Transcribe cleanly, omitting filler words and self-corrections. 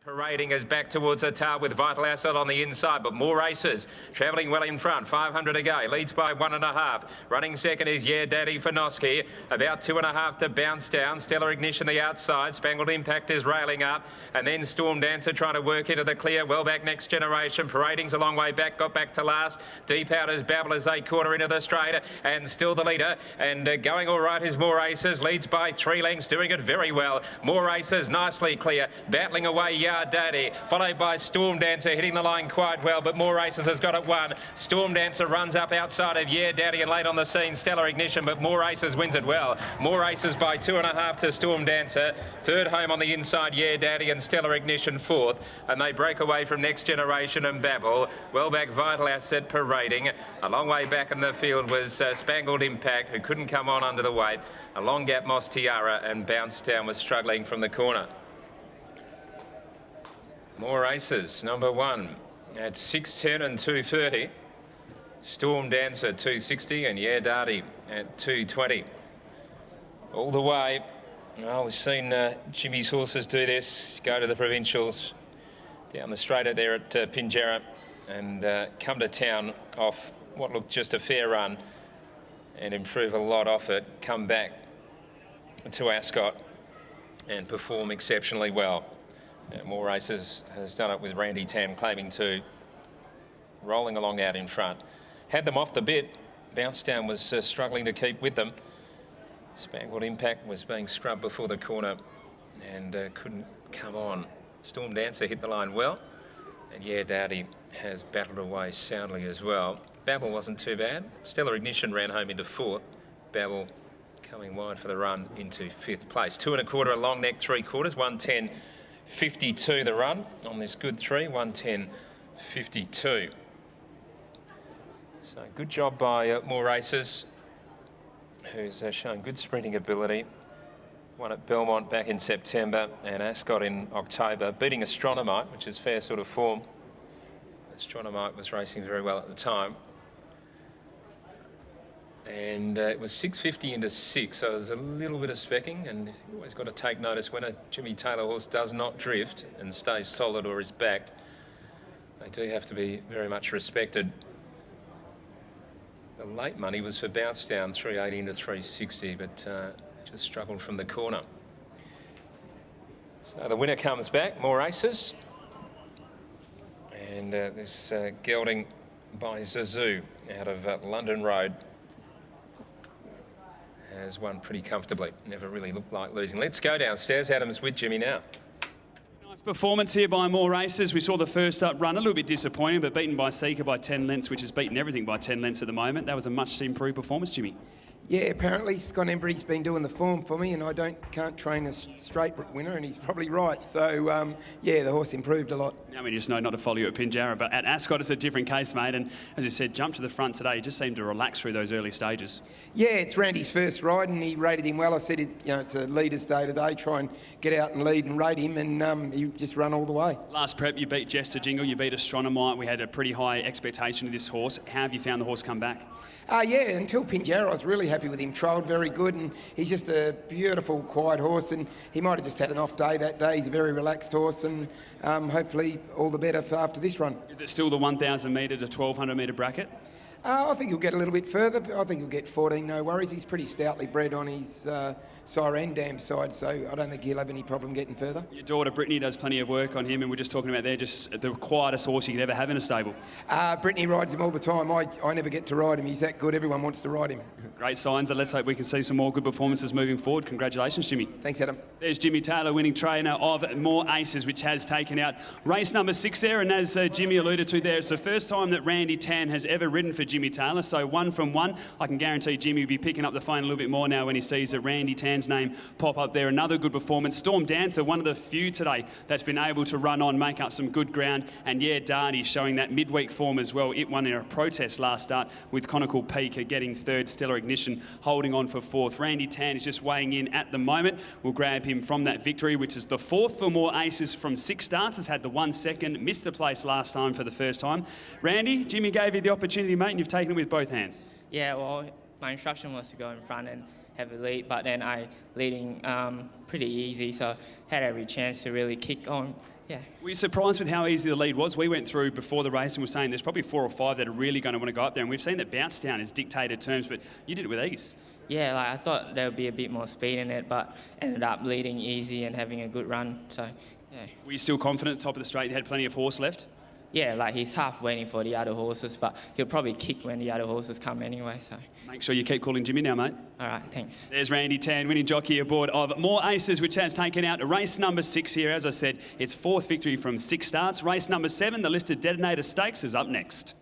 Parading is back towards the tail with Vital Ascot on the inside, but more races travelling well in front. 500 to go, leads by 1.5. Running second is Yeah Daddy Finoski. About 2.5 to Bounce Down. Stellar Ignition the outside. Spangled Impact is railing up, and then Storm Dancer trying to work into the clear. Well back Next Generation. Parading's a long way back, got back to last. Deep out is Babble as they quarter into the straight, and still the leader. And going all right is More Aces. Leads by 3 lengths, doing it very well. More Aces nicely clear, battling away Yeah Daddy, followed by Storm Dancer hitting the line quite well, but More Aces has got it won. Storm Dancer runs up outside of Yeah Daddy and late on the scene Stellar Ignition, but More Aces wins it well. More Aces by 2.5 to Storm Dancer. Third home on the inside, Yeah Daddy, and Stellar Ignition fourth, and they break away from Next Generation and Babble. Well back Vital Ascot Parading. A long way back in the field was Spangled Impact, who couldn't come on under the weight. A long gap Moss Tiara, and Bounce Down was struggling from the corner. More Aces, number 1 at 6.10 and 2.30. Storm Dancer 2.60 and Yeah Daddy at 2.20. All the way. Well, we've seen Jimmy's horses do this, go to the provincials, down the straighter there at Pinjarra, and come to town off what looked just a fair run and improve a lot off it, come back to Ascot and perform exceptionally well. More Races has done it with Randy Tan claiming 2, rolling along out in front. Had them off the bit. Bounce Down was struggling to keep with them. Spangled Impact was being scrubbed before the corner and couldn't come on. Storm Dancer hit the line well, and Yeah Daddy has battled away soundly as well. Babble wasn't too bad. Stellar Ignition ran home into 4th. Babble coming wide for the run into 5th place. 2 1/4 a long neck 3/4, 1:10.52 the run on this good 3, 1:10.52. So good job by More Races, who's shown good sprinting ability. Won at Belmont back in September and Ascot in October, beating Astronomite, which is fair sort of form. Astronomite was racing very well at the time. And it was 6.50 into 6, so there's a little bit of specking, and you always got to take notice when a Jimmy Taylor horse does not drift and stays solid or is backed. They do have to be very much respected. The late money was for Bounce Down, 3.80 into 3.60, but just struggled from the corner. So the winner comes back, More Aces. And this gelding by Zazoo out of London Road has won pretty comfortably. Never really looked like losing. Let's go downstairs. Adam's with Jimmy now. Nice performance here by More Races. We saw the first up run, a little bit disappointing, but beaten by Seeker by 10 lengths, which has beaten everything by 10 lengths at the moment. That was a much improved performance, Jimmy. Yeah, apparently Scott Embry's been doing the form for me, and I can't train a straight winner, and he's probably right. So, yeah, the horse improved a lot. Now we just know not to follow you at Pinjarra, but at Ascot it's a different case, mate. And as you said, jumped to the front today. He just seemed to relax through those early stages. Yeah, it's Randy's first ride, and he rated him well. I said, it's a leader's day today. Try and get out and lead and rate him, and he just run all the way. Last prep, you beat Jester Jingle, you beat Astronomite. We had a pretty high expectation of this horse. How have you found the horse come back? Yeah, until Pinjarra, I was really happy with him. Trialled very good, and he's just a beautiful, quiet horse, and he might have just had an off day that day. He's a very relaxed horse, and hopefully all the better for after this run. Is it still the 1,000 metre to 1,200 metre bracket? I think he'll get a little bit further. I think he'll get 14, no worries. He's pretty stoutly bred on his sire and dam side, so I don't think he'll have any problem getting further. Your daughter Brittany does plenty of work on him, and we're just talking about there just the quietest horse you could ever have in a stable. Brittany rides him all the time. I never get to ride him. He's that good. Everyone wants to ride him. Great signs, and let's hope we can see some more good performances moving forward. Congratulations, Jimmy. Thanks, Adam. There's Jimmy Taylor, winning trainer of More Aces, which has taken out race number 6 there, and as Jimmy alluded to there, it's the first time that Randy Tan has ever ridden for Jimmy Taylor, so 1 from 1. I can guarantee Jimmy will be picking up the phone a little bit more now when he sees Randy Tan's name pop up there. Another good performance. Storm Dancer, one of the few today that's been able to run on, make up some good ground, and Yeah Daddy showing that midweek form as well. It won in a protest last start with Conical Peak getting 3rd, Stellar Ignition holding on for 4th. Randy Tan is just weighing in at the moment. We'll grab him from that victory, which is the 4th for More Aces from 6 starts. Has had the 1 second, missed the place last time for the first time. Randy, Jimmy gave you the opportunity, mate, and you've taken it with both hands. Yeah, well, my instruction was to go in front and have a lead, but then I leading pretty easy, so had every chance to really kick on Yeah. Were you surprised with how easy the lead was? We went through before the race and were saying there's probably 4 or 5 that are really going to want to go up there, and we've seen that Bounce Down has dictated terms, but you did it with ease. Yeah, like I thought there would be a bit more speed in it, but ended up leading easy and having a good run. So, yeah. Were you still confident at the top of the straight? You had plenty of horse left? Yeah, like he's half waiting for the other horses, but he'll probably kick when the other horses come anyway. So, Make sure you keep calling Jimmy now, mate. all right, thanks. There's Randy Tan, winning jockey aboard of More Aces, which has taken out race number 6 here. As I said, it's 4th victory from 6 starts. Race number 7, the listed Detonator Stakes, is up next.